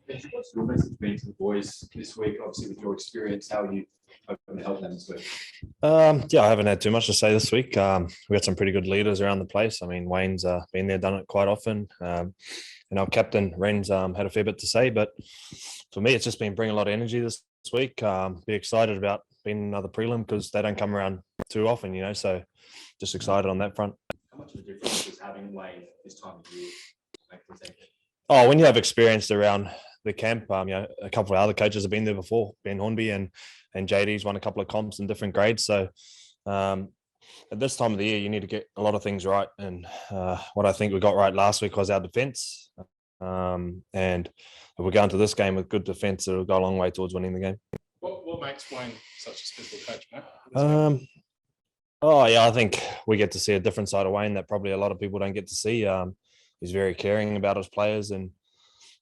What's your message been to the boys this week? Obviously, with your experience, how are you hoping to help them this week? I haven't had too much to say this week. We got some pretty good leaders around the place. I mean, Wayne's been there, done it quite often. And our captain, Ren's, had a fair bit to say. But for me, it's just been bringing a lot of energy this week. Be excited about being another prelim because they don't come around too often, So just excited on that front. How much of a difference is having Wayne this time of year make the team? Oh, when you have experience around the camp, a couple of other coaches have been there before. Ben Hornby and JD's won a couple of comps in different grades. So at this time of the year, you need to get a lot of things right. And what I think we got right last week was our defence. And if we're going to this game with good defence, it'll go a long way towards winning the game. What makes Wayne such a special coach, Matt? I think we get to see a different side of Wayne that probably a lot of people don't get to see. He's very caring about his players, and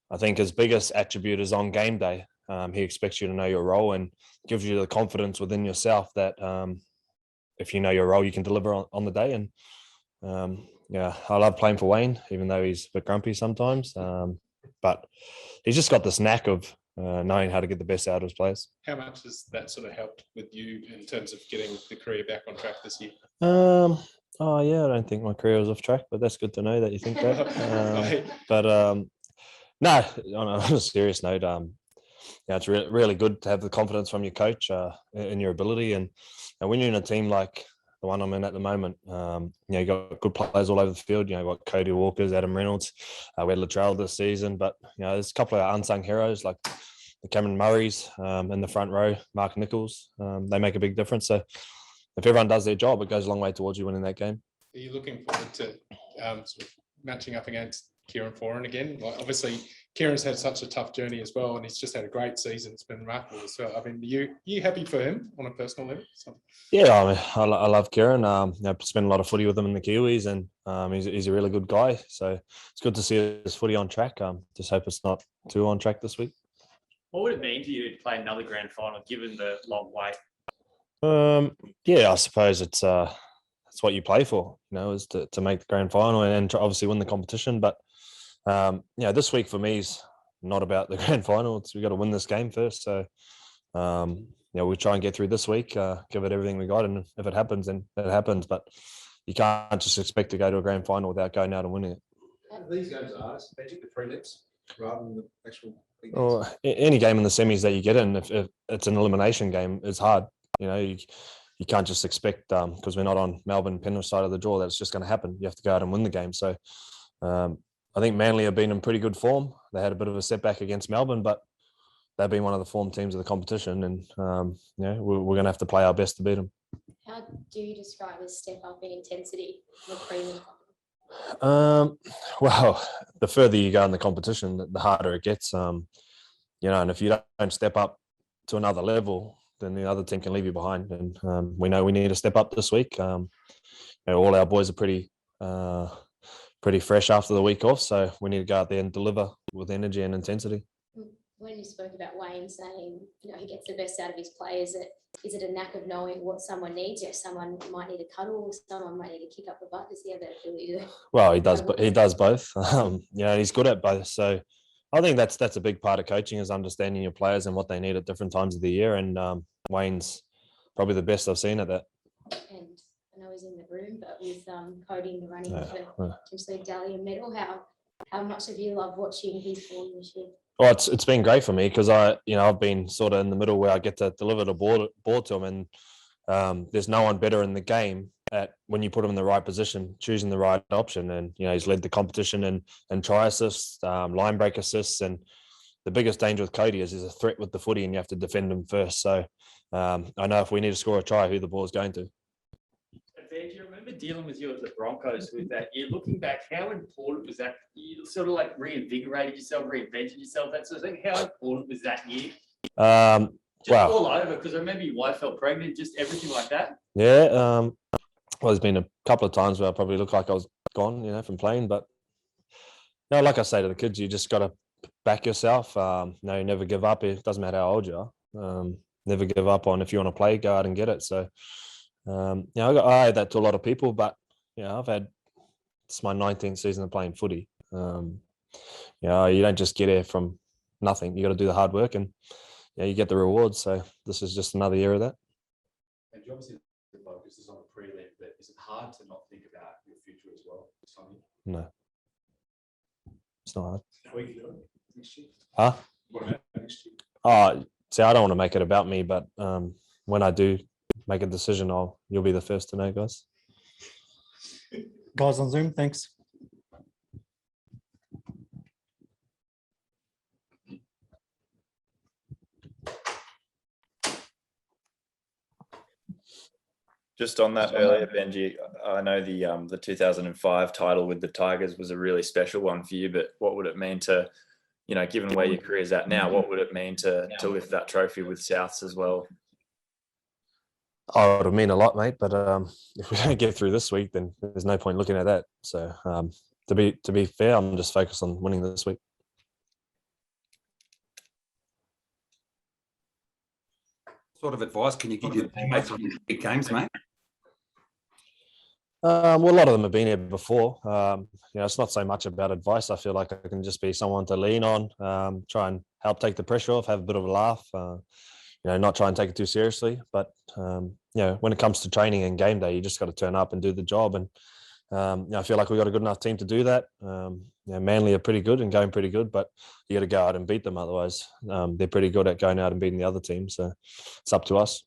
I think his biggest attribute is on game day. He expects you to know your role and gives you the confidence within yourself that if you know your role, you can deliver on the day. And I love playing for Wayne, even though he's a bit grumpy sometimes. But he's just got this knack of knowing how to get the best out of his players. How much has that sort of helped with you in terms of getting the career back on track this year? I don't think my career was off track, but that's good to know that you think that. No, on a serious note, it's really good to have the confidence from your coach in your ability. And when you're in a team like the one I'm in at the moment, you got good players all over the field. You've got Cody Walkers, Adam Reynolds. We had Latrell this season, but there's a couple of unsung heroes like the Cameron Murrays in the front row, Mark Nichols. They make a big difference. So if everyone does their job, it goes a long way towards you winning that game. Are you looking forward to sort of matching up against Kieran Foran again? Like obviously, Kieran's had such a tough journey as well, and he's just had a great season. It's been remarkable as well. I mean, you happy for him on a personal level? Yeah, I love Kieran. I spent a lot of footy with him in the Kiwis, and he's a really good guy. So it's good to see his footy on track. Just hope it's not too on track this week. What would it mean to you to play another grand final, given the long wait? I suppose it's what you play for, is to make the grand final and obviously win the competition. But this week for me is not about the grand final. We got to win this game first. So we try and get through this week, give it everything we got, and if it happens, then it happens. But you can't just expect to go to a grand final without going out and winning it. These games are Benji, the prelims rather than the actual. Or any game in the semis that you get in, if it's an elimination game, it's hard. You can't just expect because we're not on Melbourne Penrith side of the draw that it's just going to happen. You have to go out and win the game. So I think Manly have been in pretty good form. They had a bit of a setback against Melbourne, but they've been one of the form teams of the competition, and we're going to have to play our best to beat them. How do you describe a step up in intensity in the prelim? Well, the further you go in the competition, the harder it gets. And if you don't step up to another level, then the other team can leave you behind. And we know we need to step up this week. All our boys are pretty fresh after the week off, so we need to go out there and deliver with energy and intensity. When you spoke about Wayne saying, he gets the best out of his players, is it a knack of knowing what someone needs? Someone might need a cuddle, someone might need to kick up the butt. Does he have that ability to? Well, he does. But he does both. He's good at both. So I think that's a big part of coaching is understanding your players and what they need at different times of the year. And Wayne's probably the best I've seen at that. And I know he's in the room, but with Cody in the running for potentially Dalian medal, how much have you loved watching his form this year? Well, it's been great for me because I've been sort of in the middle where I get to deliver the ball to him, and there's no one better in the game at when you put him in the right position, choosing the right option. And he's led the competition and try assists, line break assists, and the biggest danger with Cody is he's a threat with the footy, and you have to defend him first. So I know if we need to score a try, who the ball is going to. Benji, I remember dealing with you at the Broncos with that. You're looking back, how important was that? You sort of like reinvigorated yourself, reinvented yourself, that sort of thing. How important was that year? All over, because I remember your wife fell pregnant, just everything like that. Yeah. Well, there's been a couple of times where I probably looked like I was gone, from playing. But like I say to the kids, you just got to back yourself. Never give up. It doesn't matter how old you are. Never give up on if you want to play, go out and get it. So. I owe that to a lot of people, but it's my 19th season of playing footy. You don't just get here from nothing. You got to do the hard work, and you get the rewards. So this is just another year of that. And obviously the focus is on the prelim, but is it hard to not think about your future as well? No, it's not hard. How are you doing next year? Huh? What about next year? See, I don't want to make it about me, but when I do make a decision, you'll be the first to know, guys. Guys on Zoom, thanks. Just on that earlier, Benji, I know the 2005 title with the Tigers was a really special one for you, but what would it mean to, given where your career's at now, what would it mean to lift that trophy with Souths as well? Oh, it'll mean a lot, mate. But if we don't get through this week, then there's no point looking at that. So to be fair, I'm just focused on winning this week. Sort of advice can you give your teammates on big games, mate? Well, a lot of them have been here before. It's not so much about advice. I feel like I can just be someone to lean on, try and help take the pressure off, have a bit of a laugh, not try and take it too seriously. But, when it comes to training and game day, you just got to turn up and do the job. And I feel like we've got a good enough team to do that. Manly are pretty good and going pretty good, but you got to go out and beat them. Otherwise, they're pretty good at going out and beating the other team. So it's up to us.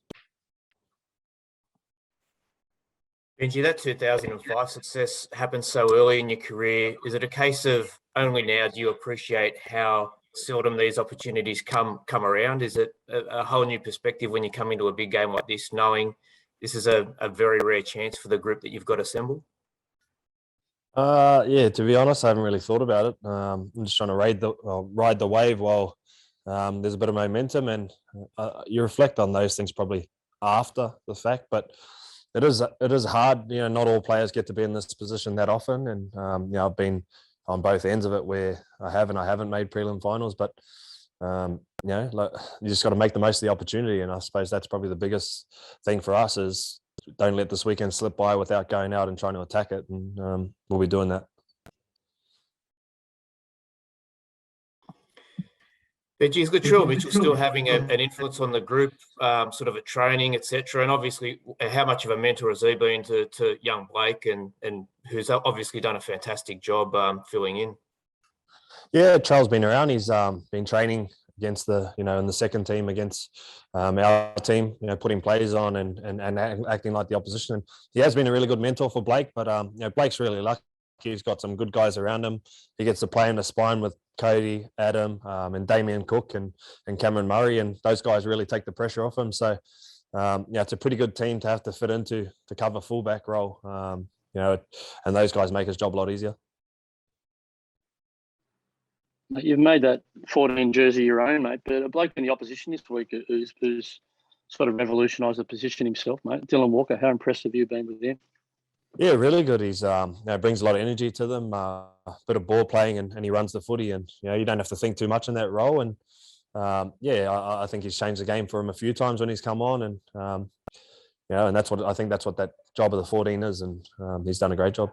Benji, that 2005 success happened so early in your career. Is it a case of only now do you appreciate how seldom these opportunities come around? Is it a whole new perspective when you come into a big game like this, knowing this is a very rare chance for the group that you've got assembled? To be honest, I haven't really thought about it. I'm just trying to ride the wave while there's a bit of momentum, and you reflect on those things probably after the fact. But it is hard. Not all players get to be in this position that often, and I've been on both ends of it where I have and I haven't made prelim finals. But you just got to make the most of the opportunity, and I suppose that's probably the biggest thing for us is don't let this weekend slip by without going out and trying to attack it, and we'll be doing that. Benji, is Latrell Mitchell still having an influence on the group, sort of at training, etc.? And obviously, how much of a mentor has he been to young Blake, and who's obviously done a fantastic job filling in? Yeah, Charles been around. He's been training against the, in the second team against our team, putting plays on and acting like the opposition. And he has been a really good mentor for Blake, but Blake's really lucky. He's got some good guys around him. He gets to play in the spine with Cody, Adam, and Damien Cook and Cameron Murray, and those guys really take the pressure off him. So, it's a pretty good team to have to fit into to cover fullback role, and those guys make his job a lot easier. You've made that 14 jersey your own, mate, but a bloke in the opposition this week who's sort of revolutionised the position himself, mate. Dylan Walker, how impressed have you been with him? Yeah, really good. He's brings a lot of energy to them, a bit of ball playing, and he runs the footy, and you don't have to think too much in that role. And I think he's changed the game for him a few times when he's come on, and and that's what I think that's what that job of the 14 is, and he's done a great job.